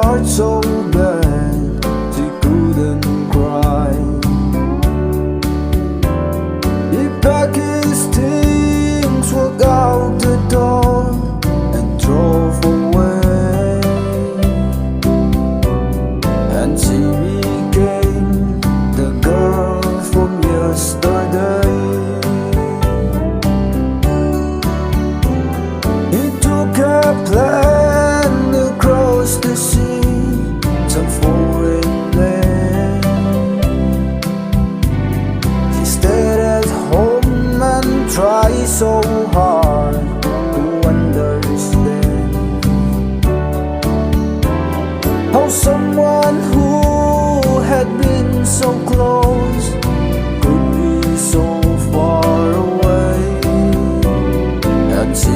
heart so bad she couldn't cry. He packed his things, walked out the door, and drove away. And she became the girl from yesterday. He took a plane across the sea, some foreign land. He stayed at home and tried so hard to understand how someone who had been so close could be so far away. And she